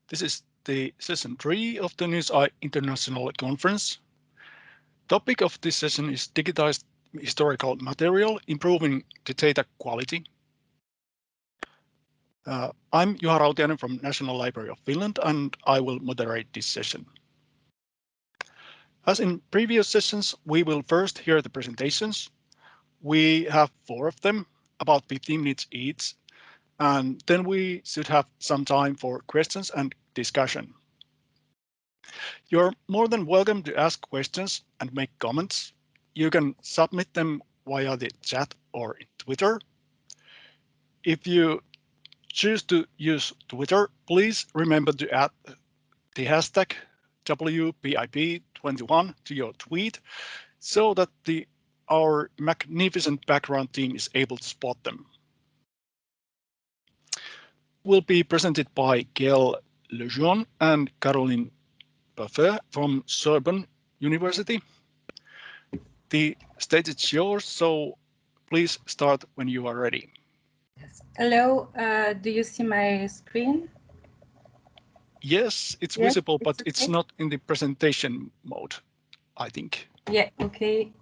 This is the session 3 of the NewsEye International Conference. Topic of this session is digitized historical material, improving the data quality. I'm Juha Rautiainen from National Library of Finland, and I will moderate this session. As in previous sessions, we will first hear the presentations. We have 4 of them, about 15 minutes each, and then we should have some time for questions and discussion. You're more than welcome to ask questions and make comments. You can submit them via the chat or in Twitter. If you choose to use Twitter, please remember to add the hashtag WPIP21 to your tweet so that our magnificent background team is able to spot them. Will be presented by Gaël, Lejeune and Caroline Parfait from Sorbonne University. The stage is yours, so please start when you are ready. Yes. Hello, do you see my screen? Yes, it's visible, but okay. It's not in the presentation mode, I think. Yeah, okay.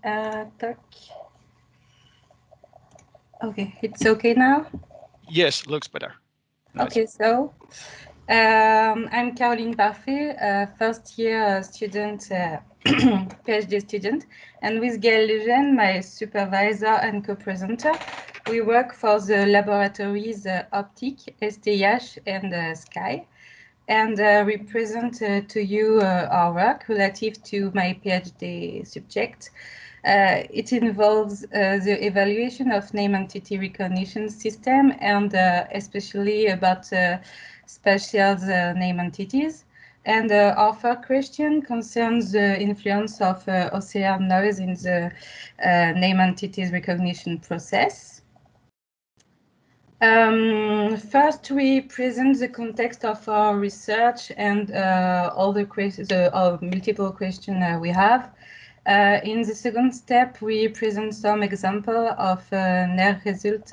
Okay, it's okay now? Yes, looks better. Nice. Okay, so I'm Caroline Parfait, first year student, PhD student, and with Gaël Lejeune, my supervisor and co-presenter, we work for the laboratories Optic, STH, and Sky, and we present to you our work relative to my PhD subject. It involves the evaluation of name entity recognition system and especially about spatial name entities. And our first question concerns the influence of OCR noise in the name entities recognition process. First, we present the context of our research and all the multiple questions we have. In the second step, we present some example of NER result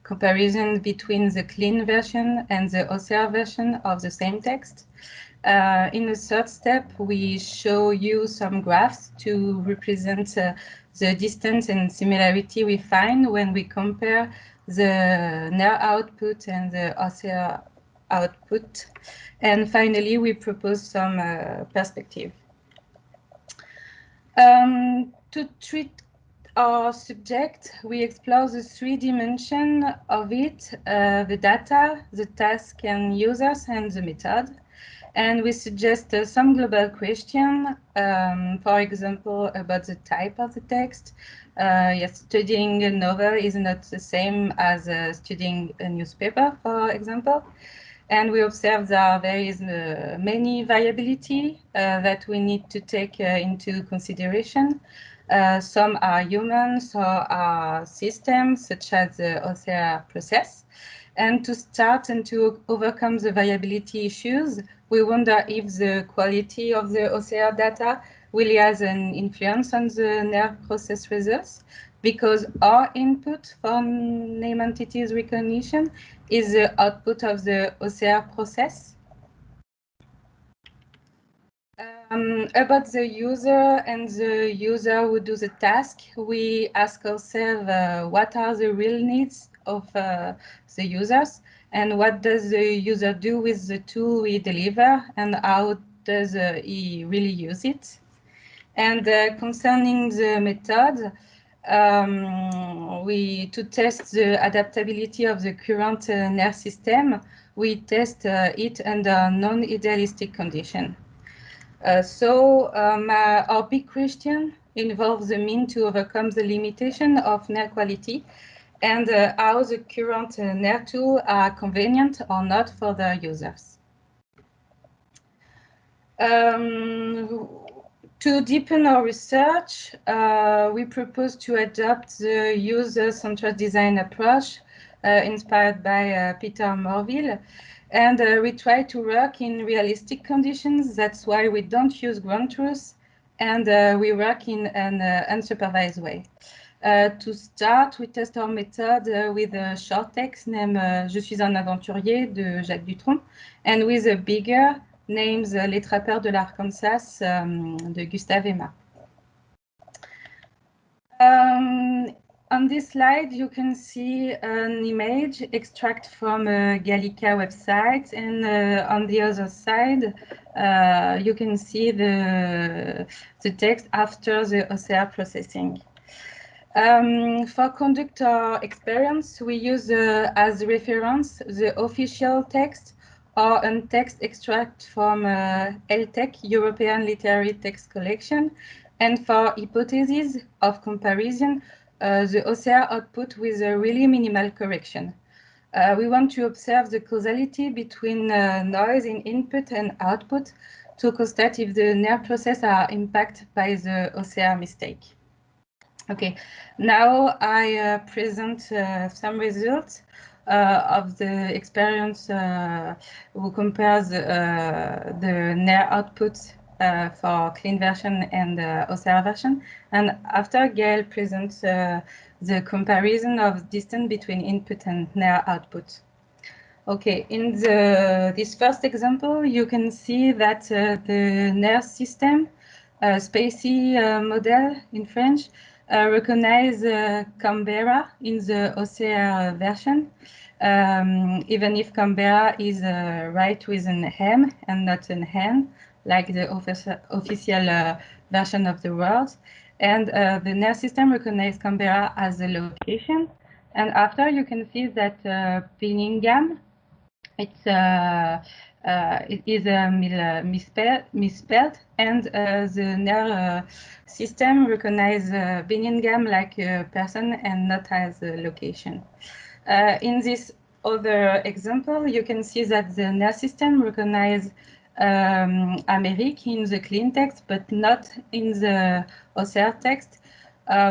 comparison between the clean version and the OCR version of the same text. In the third step, we show you some graphs to represent the distance and similarity we find when we compare the NER output and the OCR output. And finally, we propose some perspective. To treat our subject, we explore the 3 dimensions of it, the data, the task and users, and the method. And we suggest some global questions, for example, about the type of the text. Yes, studying a novel is not the same as studying a newspaper, for example. And we observe there is many variability that we need to take into consideration. Some are human, some are systems, such as the OCR process. And to start and to overcome the variability issues, we wonder if the quality of the OCR data really has an influence on the NER process results, because our input for name entities recognition is the output of the OCR process. About the user and the user who do the task, we ask ourselves what are the real needs of the users and what does the user do with the tool we deliver and how does he really use it. And concerning the method, to test the adaptability of the current NER system, we test it under non-idealistic conditions. Our big question involves the mean to overcome the limitation of NER quality and how the current NER tools are convenient or not for the users. To deepen our research, we propose to adopt the user-centered design approach inspired by Peter Morville. And we try to work in realistic conditions. That's why we don't use ground truth, and we work in an unsupervised way. To start, we test our method with a short text named Je suis un aventurier de Jacques Dutronc, and with a bigger names Les trappeurs de l'Arkansas de Gustave Aimard. On this slide, you can see an image extract from a Gallica website, and on the other side, you can see the text after the OCR processing. For conduct our experience, we use as reference the official text or a text extract from LTEC, European Literary Text Collection, and for hypotheses of comparison, the OCR output with a really minimal correction. We want to observe the causality between noise in input and output to constate if the NER process are impacted by the OCR mistake. Okay, now I present some results of the experience who compares the NER output for clean version and OCR version. And after, Gaël presents the comparison of distance between input and NER output. Okay, in this first example, you can see that the NER system, Spacey model in French, recognize Canberra in the OCR version, even if Canberra is right with an M and not an N, like the official version of the word. And the NER system recognizes Canberra as a location. And after, you can see that Birmingham, it is misspelled, and the NER system recognizes Birmingham like a person and not as a location. In this other example, you can see that the NER system recognizes Amerique in the clean text, but not in the OCR text.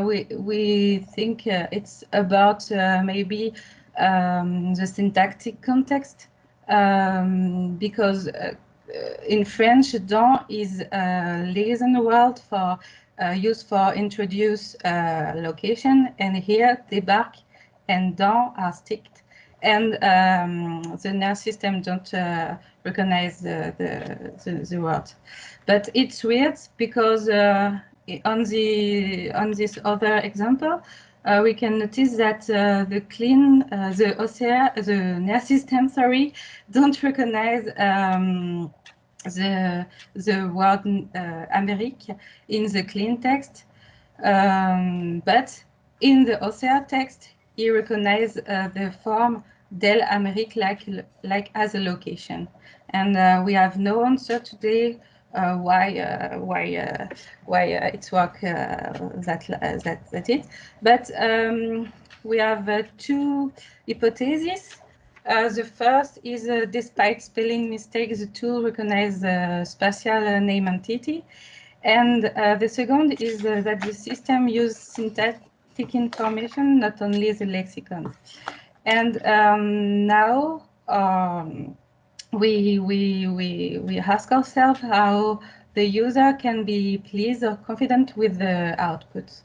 We think it's about maybe the syntactic context, because in French, dans is a liaison word for used for introduce location, and here débarque and dans are sticked, and the NER system don't recognize the word. But it's weird because on this other example, we can notice that the OCR, the NER system, sorry, don't recognize the word Amérique in the clean text, but in the OCR text, he recognizes the form del Amérique like as a location, and we have no answer today why it's work that it. But we have two hypotheses. The first is despite spelling mistakes, the tool recognizes the spatial name entity, and the second is that the system uses syntactic information, not only the lexicon. And now we ask ourselves how the user can be pleased or confident with the outputs.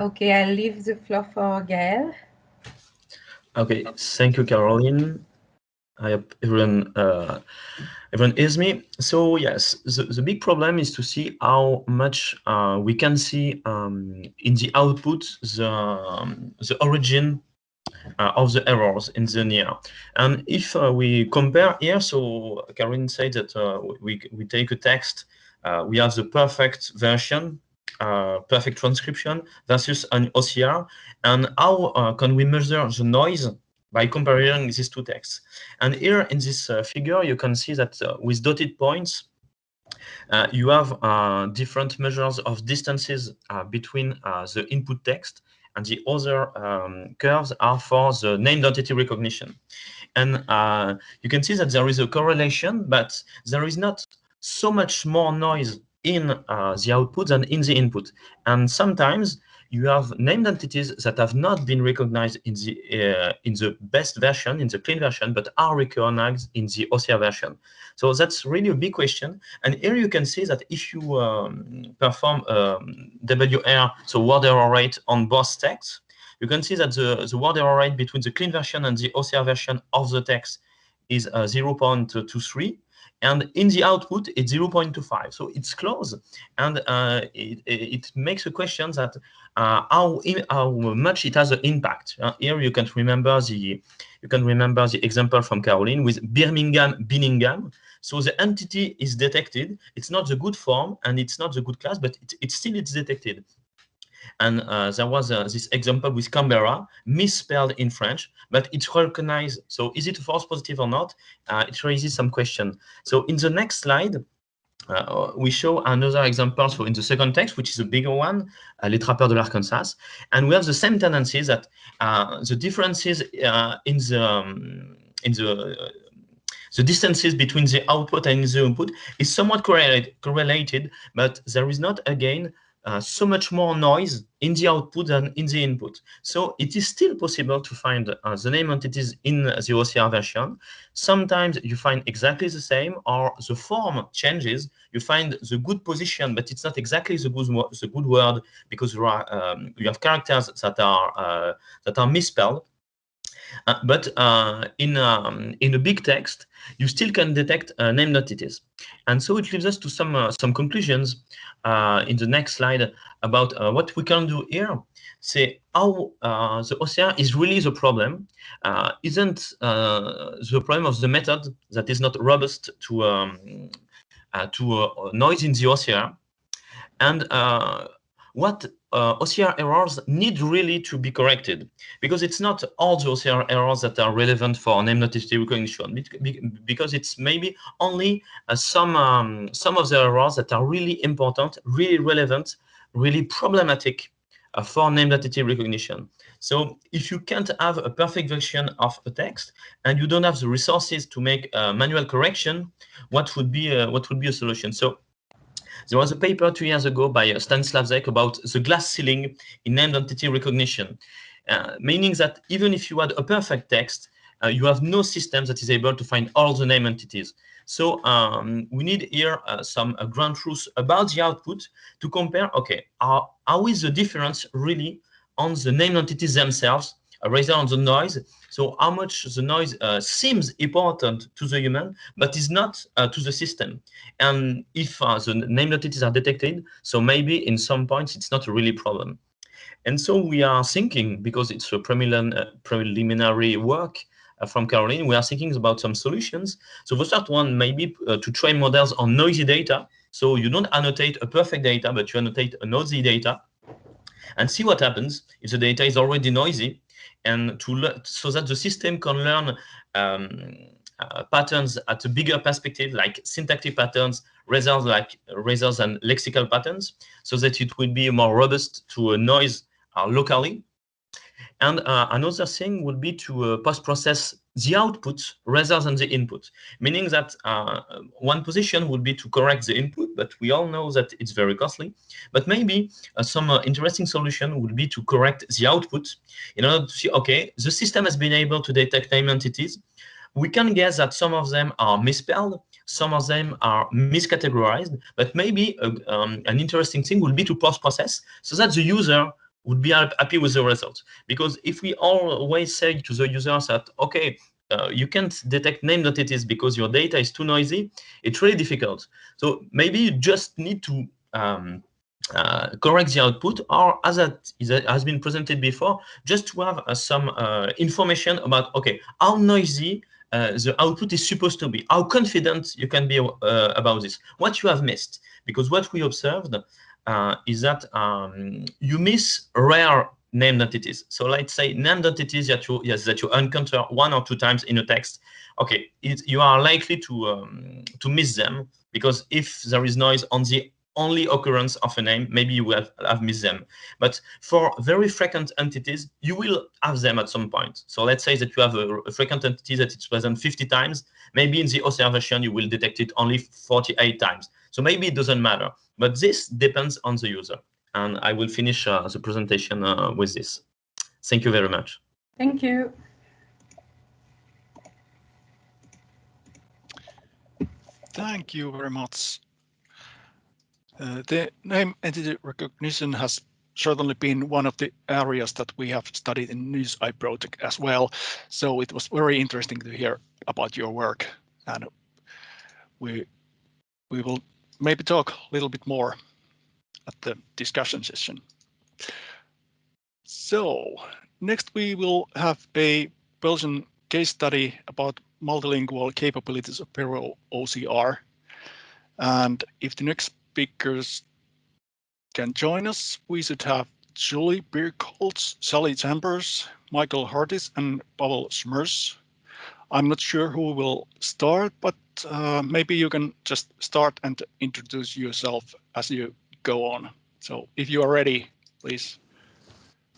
Okay, I'll leave the floor for Gaël. Okay, thank you, Caroline. I hope everyone hears me. So yes, the big problem is to see how much we can see in the output the origin of the errors in the NER. And if we compare here, so Caroline said that we take a text, we have the perfect version, perfect transcription versus an OCR, and how can we measure the noise by comparing these two texts? And here in this figure, you can see that with dotted points, you have different measures of distances between the input text, and the other curves are for the named entity recognition. And you can see that there is a correlation, but there is not so much more noise in the output than in the input. And sometimes you have named entities that have not been recognized in the best version, in the clean version, but are recognized in the OCR version. So that's really a big question. And here you can see that if you perform WR, so word error rate on both texts, you can see that the word error rate between the clean version and the OCR version of the text is 0.23. And in the output, it's 0.25. So it's close. And it makes a question that how much it has an impact. Here you can remember the example from Caroline with Birmingham. So the entity is detected. It's not the good form and it's not the good class, but it's still detected. And there was this example with Canberra, misspelled in French, but it's recognized. So is it a false positive or not? It raises some question. So in the next slide, we show another example. So in the second text, which is a bigger one, Les Trappeurs de l'Arkansas, and we have the same tendencies that the differences in the distances between the output and the input is somewhat correlated, but there is not, again, so much more noise in the output than in the input. So it is still possible to find the name entities in the OCR version. Sometimes you find exactly the same, or the form changes. You find the good position, but it's not exactly the good word, because you have characters that are misspelled. But in a big text, you still can detect named entities. And so it leads us to some conclusions in the next slide about what we can do here. Say how the OCR is really the problem. Isn't the problem of the method that is not robust to noise in the OCR? And what OCR errors need really to be corrected, because it's not all the OCR errors that are relevant for name entity recognition, because it's maybe only some of the errors that are really important, really relevant, really problematic for name entity recognition. So if you can't have a perfect version of a text and you don't have the resources to make manual correction, what would be a solution? So there was a paper 2 years ago by Stanislav Zek about the glass ceiling in named entity recognition, meaning that even if you had a perfect text, you have no system that is able to find all the name entities. So we need here some ground truth about the output to compare, okay, how is the difference really on the name entities themselves, rather on the noise. So how much the noise seems important to the human, but is not to the system. And if the named entities are detected, so maybe in some points it's not a really problem. And so we are thinking, because it's a preliminary work from Caroline, we are thinking about some solutions. So the first one may be to train models on noisy data. So you don't annotate a perfect data, but you annotate a noisy data, and see what happens if the data is already noisy, and so that the system can learn patterns at a bigger perspective, like syntactic patterns, rather than lexical patterns, so that it will be more robust to a noise locally. And another thing would be to post-process the output rather than the input, meaning that one position would be to correct the input, but we all know that it's very costly. But maybe some interesting solution would be to correct the output in order to see, okay, the system has been able to detect name entities. We can guess that some of them are misspelled, some of them are miscategorized, but maybe an interesting thing would be to post-process so that the user would be happy with the result. Because if we always say to the users that, okay, you can't detect named entities because your data is too noisy, it's really difficult. So maybe you just need to correct the output, or as that has been presented before, just to have some information about, okay, how noisy the output is supposed to be, how confident you can be about this, what you have missed. Because what we observed is that you miss rare named entities. So let's say named entities that you encounter 1 or 2 times in a text. Okay, you are likely to miss them, because if there is noise on the only occurrence of a name, maybe you will have missed them. But for very frequent entities, you will have them at some point. So let's say that you have a frequent entity that is present 50 times. Maybe in the OCR version, you will detect it only 48 times. So maybe it doesn't matter. But this depends on the user. and I will finish the presentation with this. Thank you very much. Thank you. Thank you very much. The name entity recognition has certainly been one of the areas that we have studied in NewsEye project as well. So it was very interesting to hear about your work, and we will maybe talk a little bit more at the discussion session. So next we will have a Belgian case study about multilingual capabilities of PERO-OCR. And if the next speakers can join us, we should have Julie Birkholz, Sally Chambers, Michael Hradis, and Pavel Smrz. I'm not sure who will start, but maybe you can just start and introduce yourself as you go on. So if you are ready, please.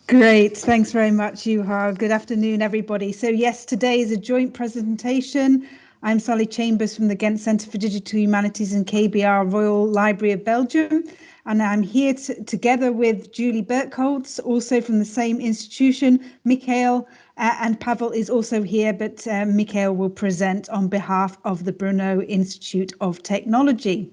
Great, thanks very much, Juha. Good afternoon, everybody. So yes, today is a joint presentation. I'm Sally Chambers from the Ghent Centre for Digital Humanities and KBR Royal Library of Belgium. And I'm here together with Julie Birkholz, also from the same institution. Michal and Pavel is also here, but Michal will present on behalf of the Brno Institute of Technology.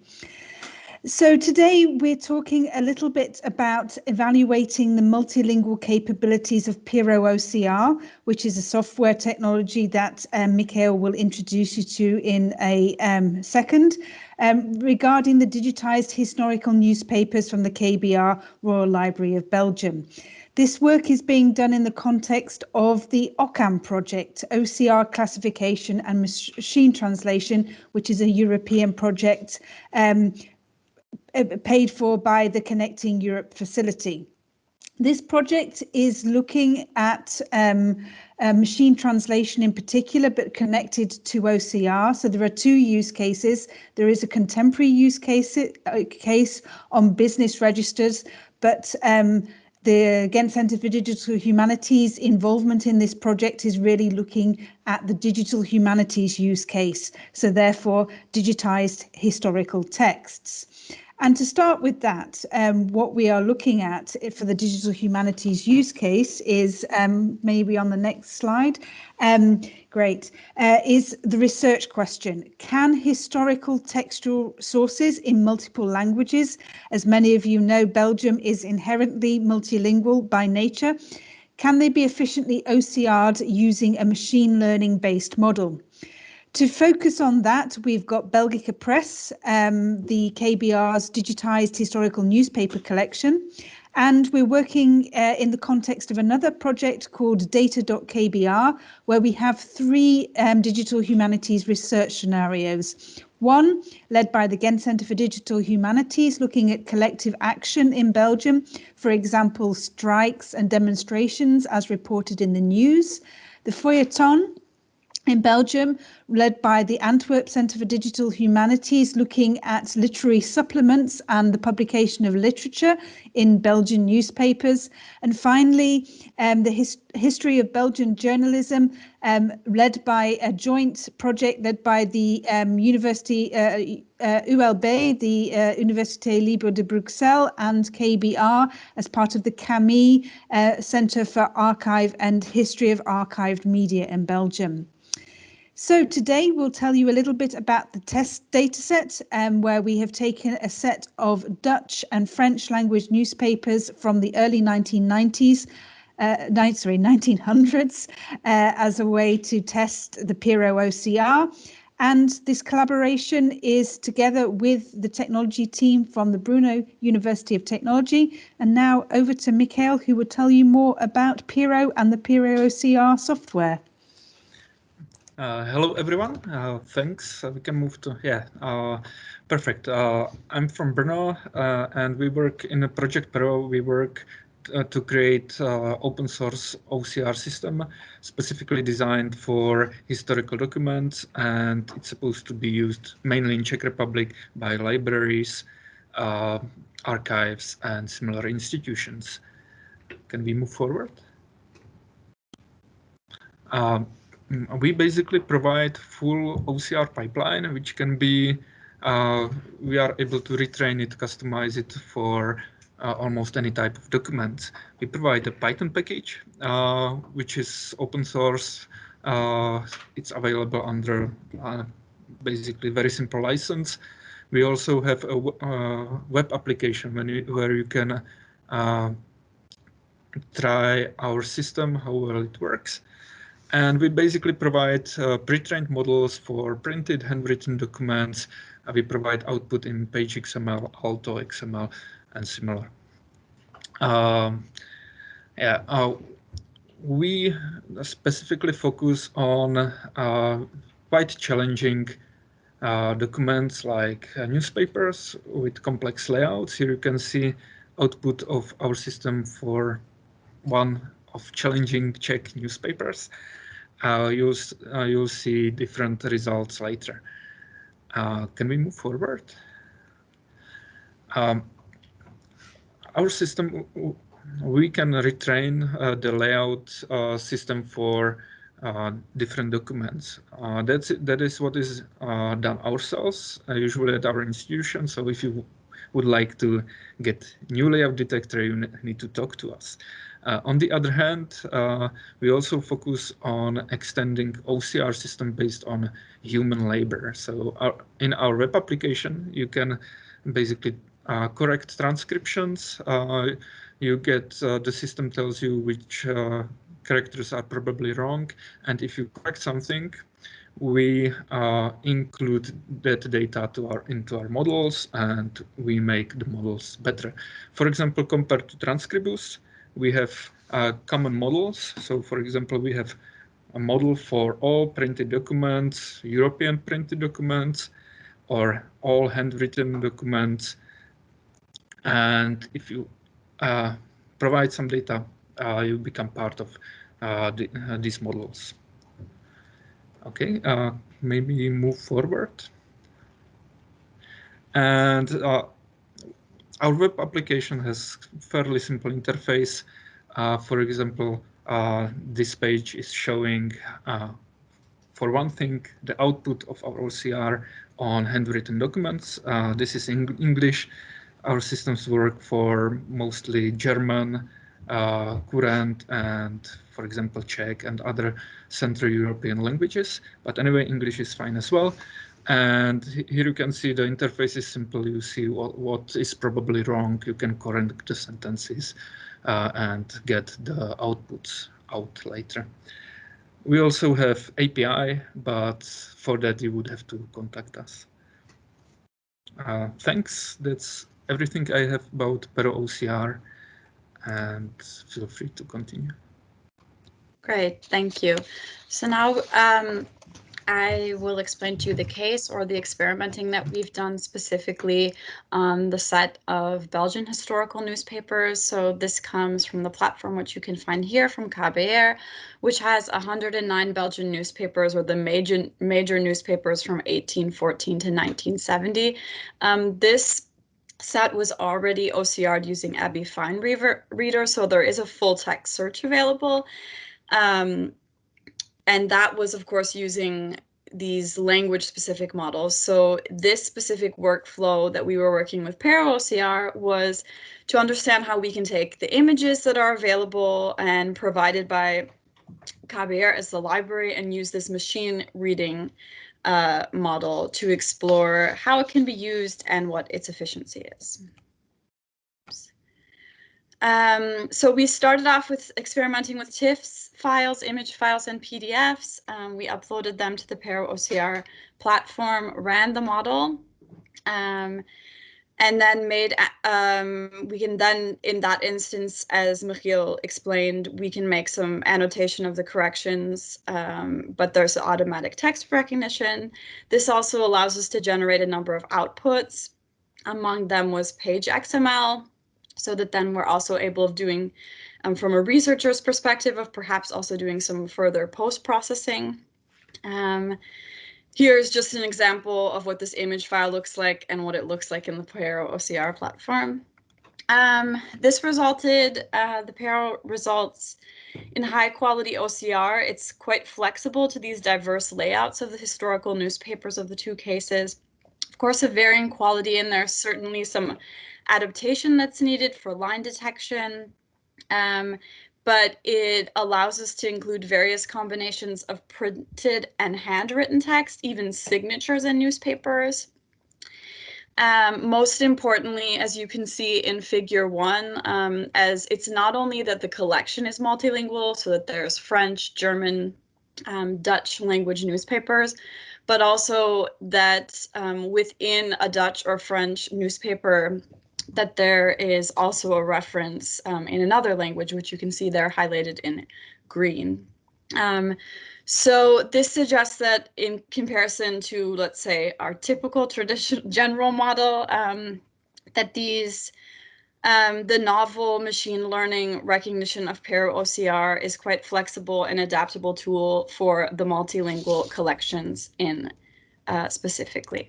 So today we're talking a little bit about evaluating the multilingual capabilities of PERO-OCR, which is a software technology that Michal will introduce you to in a second, regarding the digitized historical newspapers from the KBR Royal Library of Belgium. This work is being done in the context of the OCAM project, OCR classification and machine translation, which is a European project paid for by the Connecting Europe facility. This project is looking at machine translation in particular, but connected to OCR. So there are two use cases. There is a contemporary use case on business registers, but the Ghent Centre for Digital Humanities involvement in this project is really looking at the digital humanities use case. So therefore, digitized historical texts. And to start with that, what we are looking at for the digital humanities use case is, maybe on the next slide, is the research question. Can historical textual sources in multiple languages, as many of you know, Belgium is inherently multilingual by nature, can they be efficiently OCR'd using a machine learning based model? To focus on that, we've got Belgica Press, the KBR's digitized historical newspaper collection, and we're working in the context of another project called Data.kbr, where we have three digital humanities research scenarios. One, led by the Ghent Centre for Digital Humanities, looking at collective action in Belgium, for example, strikes and demonstrations as reported in the news. The Feuilleton in Belgium, led by the Antwerp Centre for Digital Humanities, looking at literary supplements and the publication of literature in Belgian newspapers. And finally, the history of Belgian journalism, led by a joint project led by the University ULB, the Université Libre de Bruxelles, and KBR as part of the CAMI Centre for Archive and History of Archived Media in Belgium. So today we'll tell you a little bit about the test dataset, where we have taken a set of Dutch and French language newspapers from the early 1900s as a way to test the PERO-OCR. And this collaboration is together with the technology team from the Brno University of Technology. And now over to Michal, who will tell you more about PERO and the PERO-OCR software. Hello, everyone. Thanks. We can move to, perfect. I'm from Brno, and we work in a project PERO. We work to create open source OCR system specifically designed for historical documents, and it's supposed to be used mainly in Czech Republic by libraries, archives, and similar institutions. Can we move forward? We basically provide full OCR pipeline, which can be, we are able to retrain it, customize it for almost any type of document. We provide a Python package, which is open source. It's available under basically very simple license. We also have a web application where you can try our system, how well it works. And we basically provide pre-trained models for printed handwritten documents. We provide output in Page XML, Alto XML, and similar. We specifically focus on quite challenging documents like newspapers with complex layouts. Here you can see output of our system for one of challenging Czech newspapers. You'll see different results later. Can we move forward? Our system, we can retrain the layout system for different documents. That is what is done ourselves, usually at our institution. So if you would like to get new layout detector, you need to talk to us. On the other hand, we also focus on extending OCR system based on human labor. So in our web application, you can basically correct transcriptions. You get the system tells you which characters are probably wrong, and if you correct something, we include that data into our models, and we make the models better. For example, compared to Transcribus, we have common models. So, for example, we have a model for all printed documents, European printed documents, or all handwritten documents. And if you provide some data, you become part of these models. Okay, maybe move forward. And our web application has fairly simple interface. For example, this page is showing, for one thing, the output of our OCR on handwritten documents. This is in English. Our systems work for mostly German, current, and, for example, Czech and other Central European languages. But anyway, English is fine as well. And here you can see the interface is simple. You see what is probably wrong. You can correct the sentences and get the outputs out later. We also have API, but for that you would have to contact us. Thanks. That's everything I have about PERO-OCR, and feel free to continue. Great, thank you. So now I will explain to you the case or the experimenting that we've done specifically on the set of Belgian historical newspapers. So this comes from the platform, which you can find here from KBR, which has 109 Belgian newspapers, or the major newspapers from 1814 to 1970. This set was already OCR'd using Abbey Fine Reader, so there is a full text search available. And that was, of course, using these language-specific models. So this specific workflow that we were working with PERO-OCR was to understand how we can take the images that are available and provided by KBR as the library and use this machine reading model to explore how it can be used and what its efficiency is. So we started off with experimenting with TIFFs files, image files, and PDFs. We uploaded them to the PERO-OCR platform, ran the model, and then made, we can then, in that instance, as Michal explained, we can make some annotation of the corrections, but there's automatic text recognition. This also allows us to generate a number of outputs. Among them was page XML, so that then we're also able of doing, from a researcher's perspective, of perhaps also doing some further post-processing. Here's just an example of what this image file looks like and what it looks like in the PERO-OCR platform. This resulted, the PERO results in high quality OCR. It's quite flexible to these diverse layouts of the historical newspapers of the two cases. of course, of varying quality, and there's certainly some adaptation that's needed for line detection. But it allows us to include various combinations of printed and handwritten text, even signatures in newspapers. Most importantly, as you can see in figure 1, as it's not only that the collection is multilingual, so that there's French, German, Dutch language newspapers, but also that within a Dutch or French newspaper, that there is also a reference in another language, which you can see there highlighted in green. So this suggests that in comparison to, let's say, our typical traditional general model, that these the novel machine learning recognition of PERO-OCR is quite flexible and adaptable tool for the multilingual collections in specifically.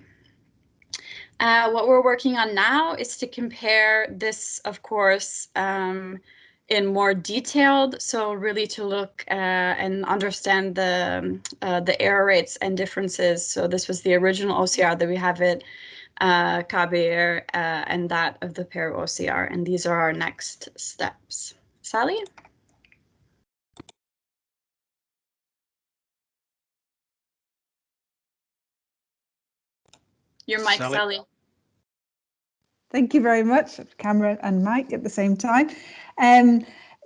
What we're working on now is to compare this, of course, in more detailed, so really to look and understand the error rates and differences. So this was the original OCR that we have it, KBR, and that of the PERO-OCR, and these are our next steps. Sally? Your mic, Sally. Thank you very much, camera and mic at the same time.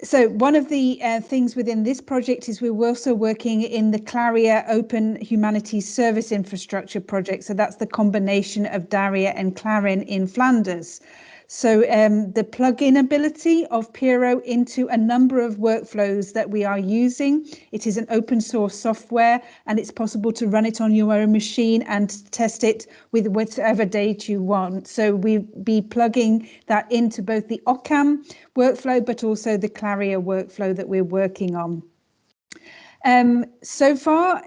So one of the things within this project is we're also working in the Claria Open Humanities Service Infrastructure project. So that's the combination of Daria and Clarin in Flanders. So the plug-in ability of PERO into a number of workflows that we are using. It is an open source software, and it's possible to run it on your own machine and test it with whatever data you want. So we'll be plugging that into both the OCAM workflow, but also the Claria workflow that we're working on. So far,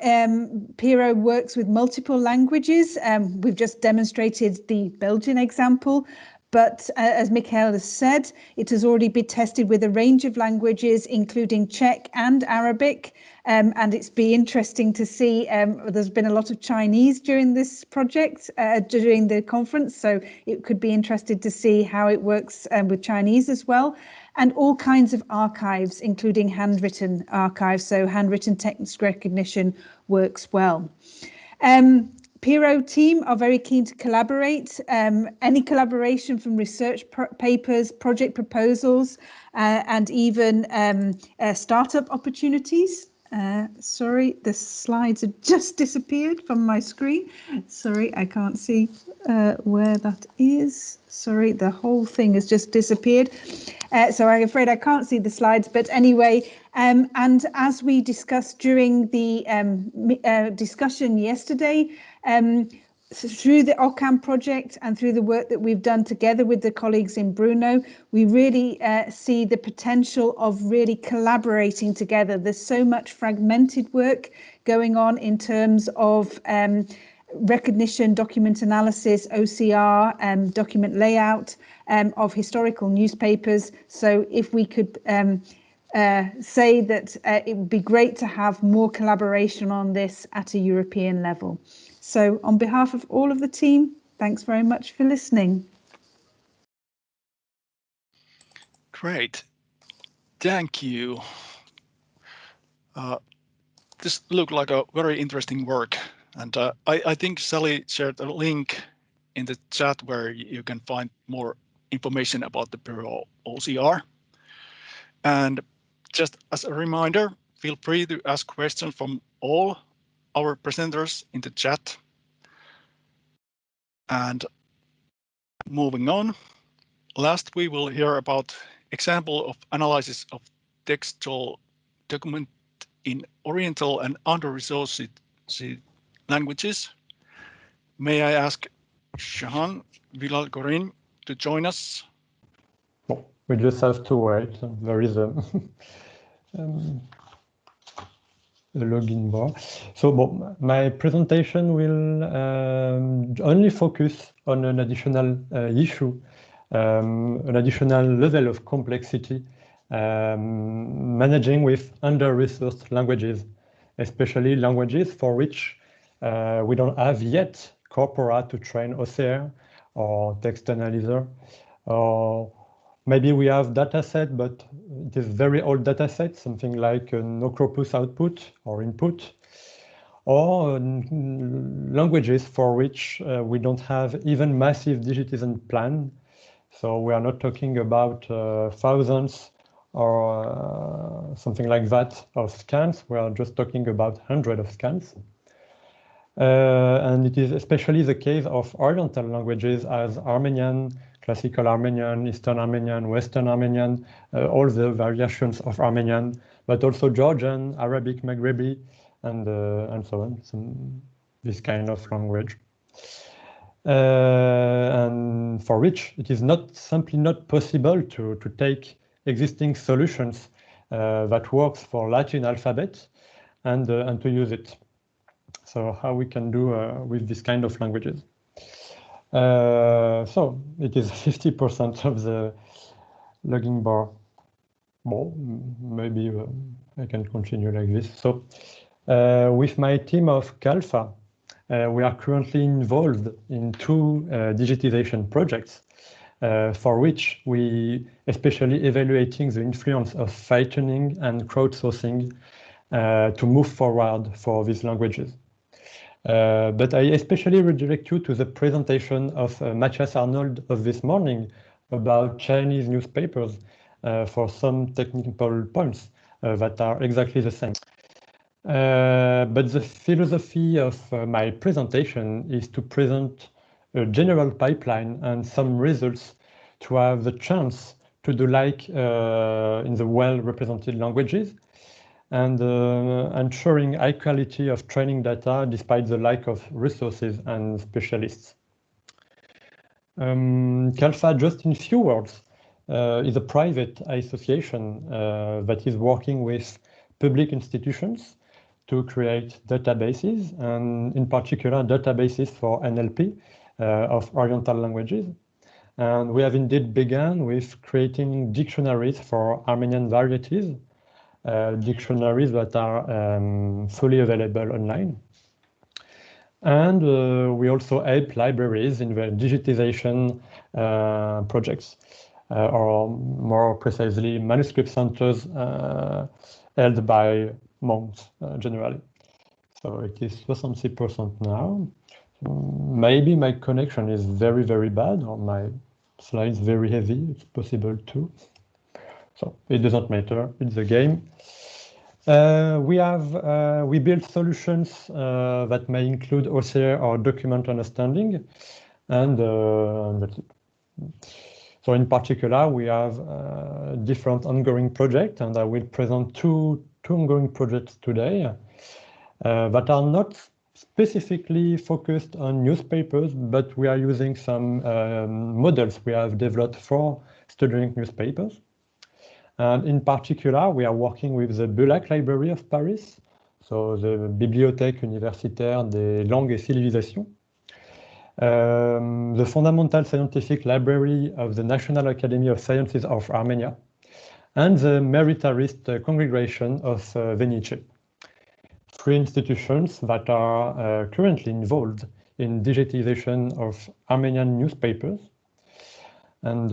PERO works with multiple languages. We've just demonstrated the Belgian example. But as Michal has said, it has already been tested with a range of languages, including Czech and Arabic. And it's been interesting to see, there's been a lot of Chinese during this project, during the conference. So it could be interesting to see how it works with Chinese as well. And all kinds of archives, including handwritten archives. So handwritten text recognition works well. PERO team are very keen to collaborate. Any collaboration from research papers, project proposals, and even startup opportunities. Sorry, the slides have just disappeared from my screen. Sorry, I can't see where that is. Sorry, the whole thing has just disappeared. So I'm afraid I can't see the slides, but anyway, and as we discussed during the discussion yesterday, through the OCAM project and through the work that we've done together with the colleagues in Brno, we really see the potential of really collaborating together. There's so much fragmented work going on in terms of recognition, document analysis, OCR, document layout of historical newspapers. So if we could say that it would be great to have more collaboration on this at a European level. So on behalf of all of the team, thanks very much for listening. Great. Thank you. This looked like a very interesting work. And I think Sally shared a link in the chat where you can find more information about the PERO-OCR. And just as a reminder, feel free to ask questions from all our presenters in the chat. And moving on, last we will hear about example of analysis of textual document in Oriental and under-resourced languages. May I ask Chahan, Vidal-Gorène to join us? Bon, we just have to wait. There is a login bar. So my presentation will only focus on an additional issue, an additional level of complexity, managing with under-resourced languages, especially languages for which we don't have yet corpora to train OCR or text analyzer. Or maybe we have data set, but it is very old data set, something like no corpus output or input, or languages for which we don't have even massive digitization plan. So we are not talking about thousands or something like that of scans. We are just talking about hundreds of scans. And it is especially the case of Oriental languages as Armenian, Classical Armenian, Eastern Armenian, Western Armenian, all the variations of Armenian, but also Georgian, Arabic, Maghrebi, and so on, this kind of language. And for which it is simply not possible to take existing solutions that works for Latin alphabet and to use it. So how we can do with this kind of languages. So it is 50% of the logging bar. Well, maybe I can continue like this. So with my team of Calfa, we are currently involved in 2 digitization projects for which we especially evaluating the influence of fine-tuning and crowdsourcing to move forward for these languages. But I especially redirect you to the presentation of Matthias Arnold of this morning about Chinese newspapers for some technical points that are exactly the same. But the philosophy of my presentation is to present a general pipeline and some results to have the chance to do like in the well-represented languages, and ensuring high quality of training data despite the lack of resources and specialists. Calfa, just in few words, is a private association that is working with public institutions to create databases, and in particular databases for NLP of Oriental languages. And we have indeed begun with creating dictionaries for Armenian varieties, dictionaries that are fully available online. And we also help libraries in their digitization projects, or more precisely, manuscript centers held by monks generally. So it is 60% now. Maybe my connection is very, very bad, or my slides very heavy. It's possible too. So it doesn't matter. It's a game. We build solutions that may include OCR or document understanding, and that's it. So in particular, we have different ongoing projects, and I will present two ongoing projects today that are not specifically focused on newspapers, but we are using some models we have developed for studying newspapers. And in particular, we are working with the Bulac Library of Paris, so the Bibliothèque universitaire des langues et civilisations, the Fundamental Scientific Library of the National Academy of Sciences of Armenia, and the Meritarist Congregation of Venice. 3 institutions that are currently involved in digitization of Armenian newspapers. And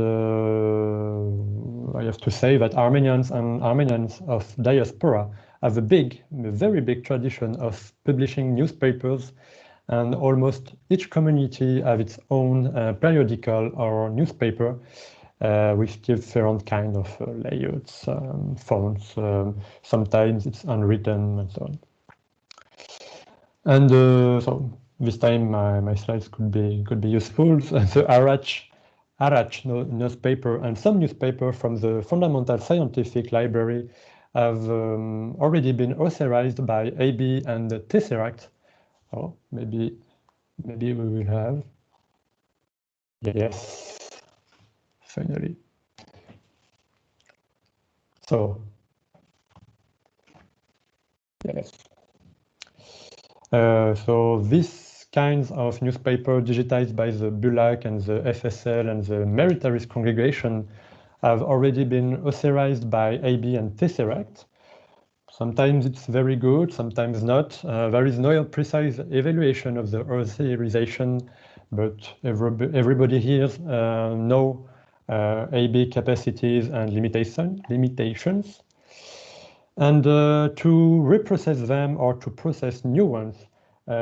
I have to say that Armenians and Armenians of diaspora have a very big tradition of publishing newspapers, and almost each community has its own periodical or newspaper with different kind of layouts, fonts. Sometimes it's unwritten and so on. And so this time my slides could be useful. The Arach newspaper and some newspaper from the Fundamental Scientific Library have already been authorized by AB and Tesseract. Oh, maybe we will have. Yes, finally. So, yes. So these kinds of newspaper digitized by the Bulac and the FSL and the Meritarist Congregation have already been authorized by AB and Tesseract. Sometimes it's very good, sometimes not. There is no precise evaluation of the authorization, but everybody here know AB capacities and limitations. And to reprocess them or to process new ones,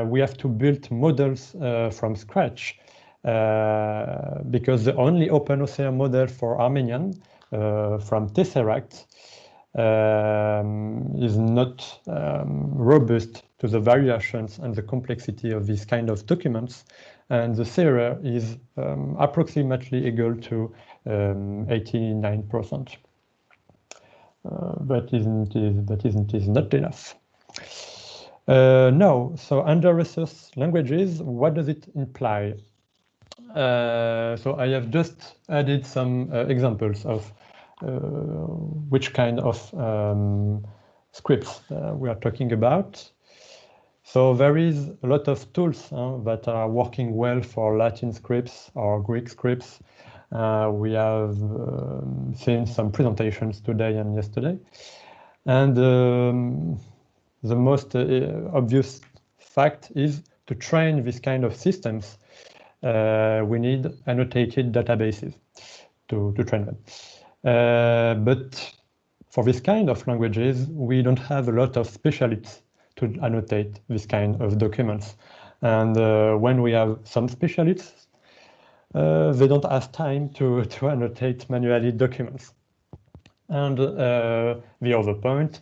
we have to build models from scratch, because the only OpenOCR model for Armenian from Tesseract is not robust to the variations and the complexity of these kind of documents, and the error is approximately equal to 89%. That is not enough. No, so under-resourced languages, what does it imply? So I have just added some examples of which kind of scripts we are talking about. So there is a lot of tools that are working well for Latin scripts or Greek scripts. We have seen some presentations today and yesterday. And the most obvious fact is to train this kind of systems, we need annotated databases to train them. But for this kind of languages, we don't have a lot of specialists to annotate this kind of documents. And when we have some specialists, they don't have time to annotate manually documents. And the other point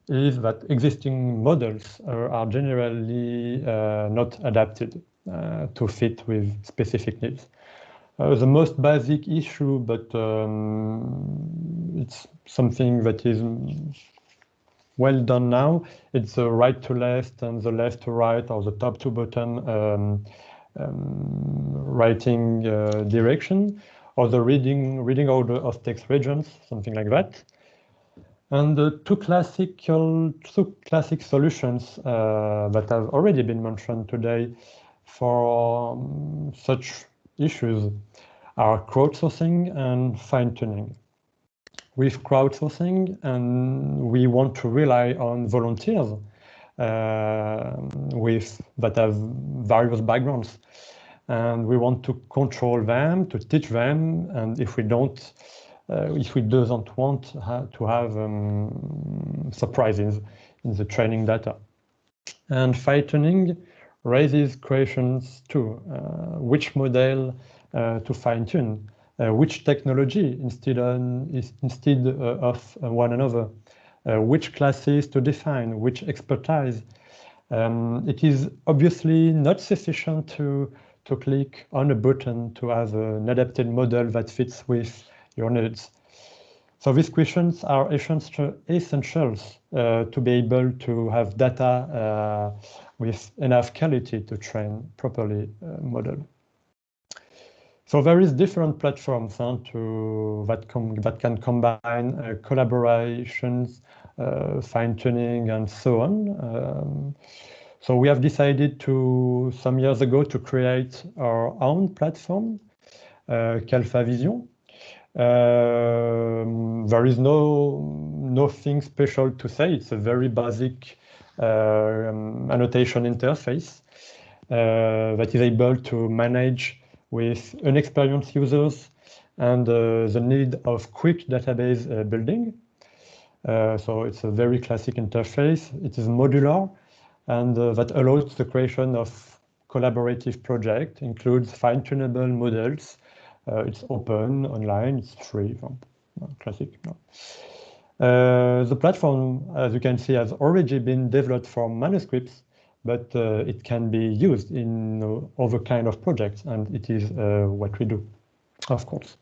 is that existing models are generally not adapted to fit with specific needs. The most basic issue, but it's something that is well done now, it's the right to left and the left to right, or the top to bottom writing direction, or the reading order of text regions, something like that. And the two classic solutions that have already been mentioned today for such issues are crowdsourcing and fine-tuning. With crowdsourcing, and we want to rely on volunteers that have various backgrounds, and we want to control them, to teach them, and if we don't want to have surprises in the training data. And fine-tuning raises questions too. Which model to fine-tune? Which technology instead of one another? Which classes to define? Which expertise? It is obviously not sufficient to click on a button to have an adapted model that fits with your needs. So these questions are essentials to be able to have data with enough quality to train properly a model. So there is different platforms that can combine collaborations, fine-tuning, and so on. So we have decided some years ago to create our own platform, Calfa Vision. There is nothing special to say. It's a very basic annotation interface that is able to manage with inexperienced users and the need of quick database building. So it's a very classic interface. It is modular, and that allows the creation of collaborative project, includes fine-tunable models. It's open, online, it's free, classic. The platform, as you can see, has already been developed for manuscripts, but it can be used in other kind of projects, and it is what we do, of course.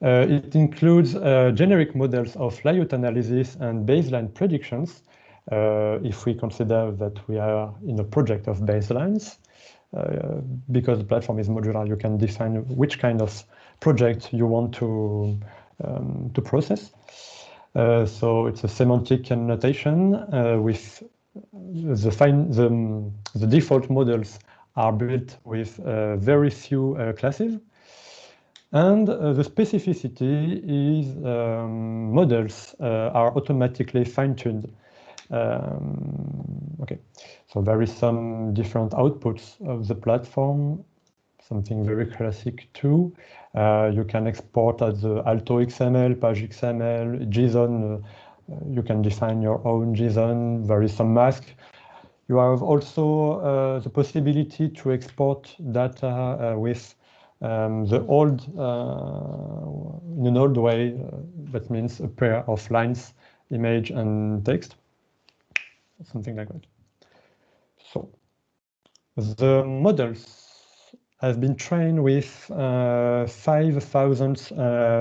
It includes generic models of layout analysis and baseline predictions, if we consider that we are in a project of baselines. Because the platform is modular, you can define which kind of project you want to process. So it's a semantic annotation with the default models are built with very few classes. And the specificity is models are automatically fine-tuned. Okay, so there is some different outputs of the platform, something very classic too. You can export as the Alto XML, Page XML, JSON. You can define your own JSON. There is some mask. You have also the possibility to export data with the old, in an old way. That means a pair of lines, image and text, something like that. So the models have been trained with 5,000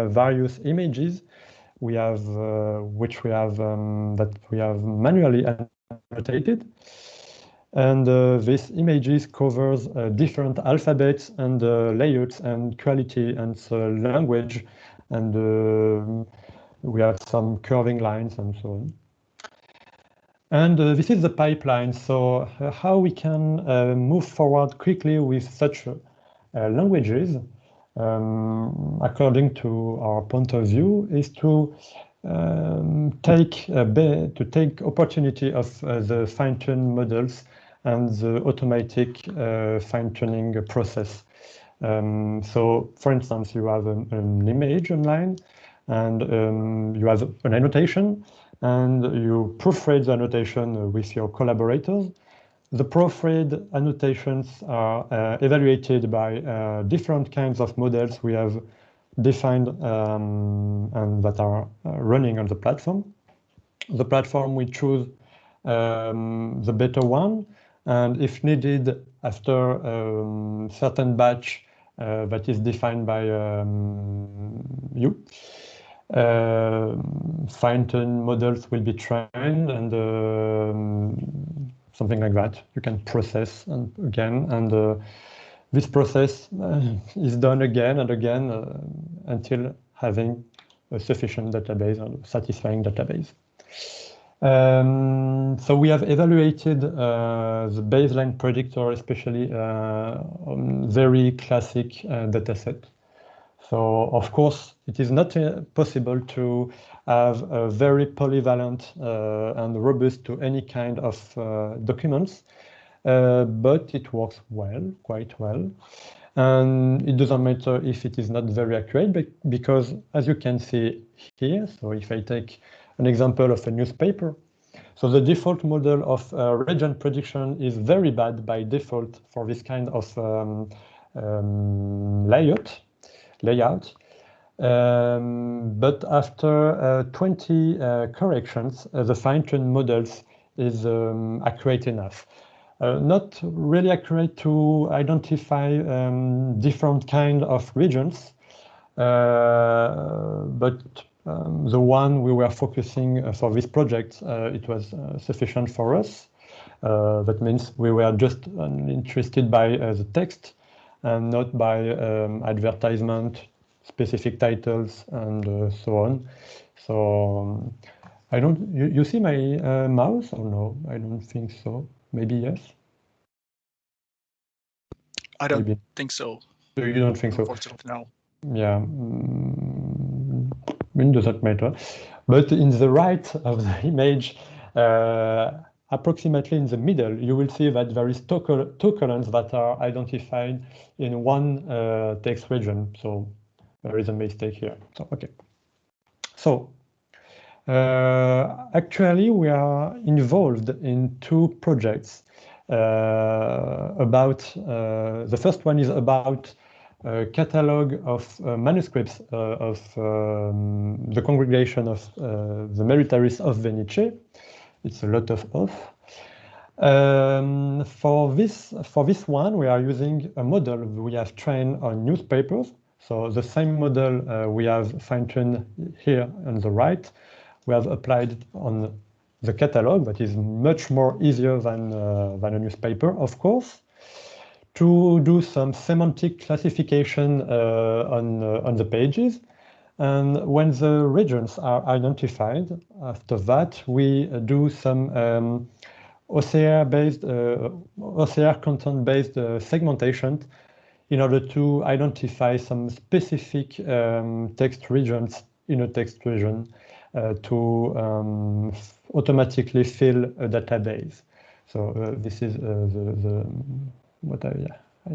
various images. We have which we have that we have manually annotated, and this images covers different alphabets and layouts and quality and language, and we have some curving lines and so on. And this is the pipeline. So how we can move forward quickly with such languages, according to our point of view, is to take opportunity of the fine-tuned models and the automatic fine-tuning process. So, for instance, you have an image online, and you have an annotation, and you proofread the annotation with your collaborators. The proofread annotations are evaluated by different kinds of models we have defined and that are running on the platform. The platform we choose the better one, and if needed, after certain batch that is defined by you, fine-tuned models will be trained, and something like that. You can process and again, and this process is done again and again until having a sufficient database and satisfying database. So we have evaluated the baseline predictor, especially on very classic dataset. So of course, it is not possible to have a very polyvalent and robust to any kind of documents, but it works well, quite well. And it doesn't matter if it is not very accurate, because as you can see here, so if I take an example of a newspaper, so the default model of region prediction is very bad by default for this kind of layout. But after 20 corrections, the fine-tuned models is accurate enough. Not really accurate to identify different kind of regions, but the one we were focusing for this project, it was sufficient for us. That means we were just interested by the text and not by advertisement, specific titles, and so on. So I don't. You see my mouse or no? I don't think so. Maybe yes. I don't think so. You don't think so? Unfortunately, no. Yeah, it doesn't matter. But in the right of the image, approximately in the middle, you will see that there is two columns that are identified in one text region. So there is a mistake here. So okay. So actually, we are involved in two projects. About the first one is about a catalog of manuscripts of the congregation of the Militaries of Venice. It's a lot of oath. For this one, we are using a model we have trained on newspapers. So the same model we have fine-tuned here on the right, we have applied on the catalog, that is much more easier than a newspaper, of course, to do some semantic classification on the pages. And when the regions are identified, after that, we do some OCR content-based segmentation in order to identify some specific text regions in a text region to automatically fill a database. So this is what I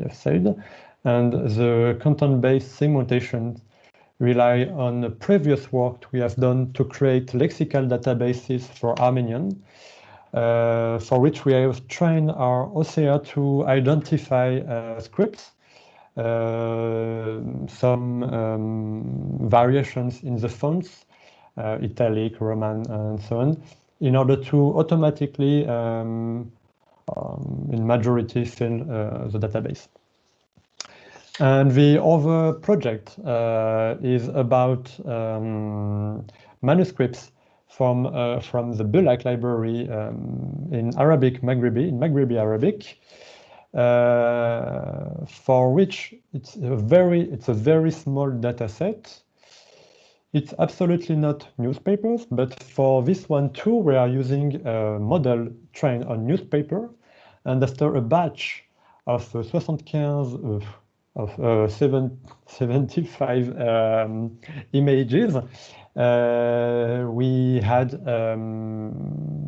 have said. And the content-based segmentation rely on the previous work we have done to create lexical databases for Armenian, for which we have trained our OCR to identify scripts, some variations in the fonts, italic, Roman, and so on, in order to automatically, in majority, fill the database. And the other project is about manuscripts from the Bulak library in Arabic Maghrebi, in Maghrebi Arabic, for which it's a very small data set. It's absolutely not newspapers, but for this one too, we are using a model trained on newspaper, and after a batch of 75 images, we had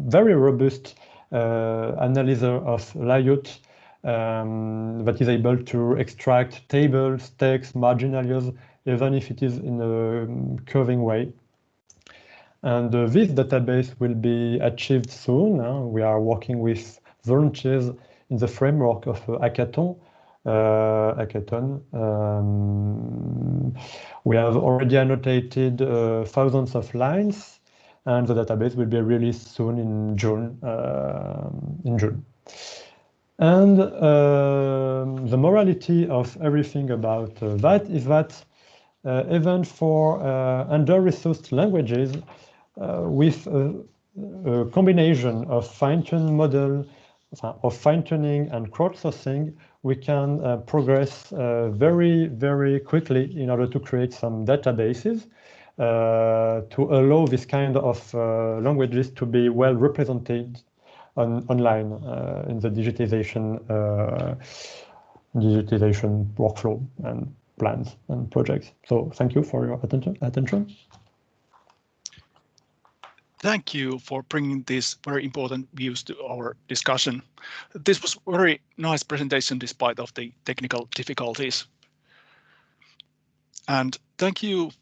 very robust analyzer of layout that is able to extract tables, text, marginalia, even if it is in a curving way. And this database will be achieved soon. We are working with volunteers in the framework of hackathon. We have already annotated thousands of lines, and the database will be released soon in June. And the morality of everything about that is that even for under-resourced languages, with a combination of fine-tuned model, of fine-tuning and crowdsourcing, we can progress very, very quickly in order to create some databases to allow this kind of languages to be well represented online in the digitization workflow and plans and projects. So thank you for your attention. Thank you for bringing these very important views to our discussion. This was a very nice presentation despite of the technical difficulties. And thank you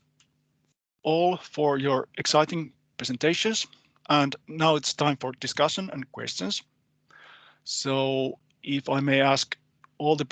all for your exciting presentations. And now it's time for discussion and questions. So if I may ask all the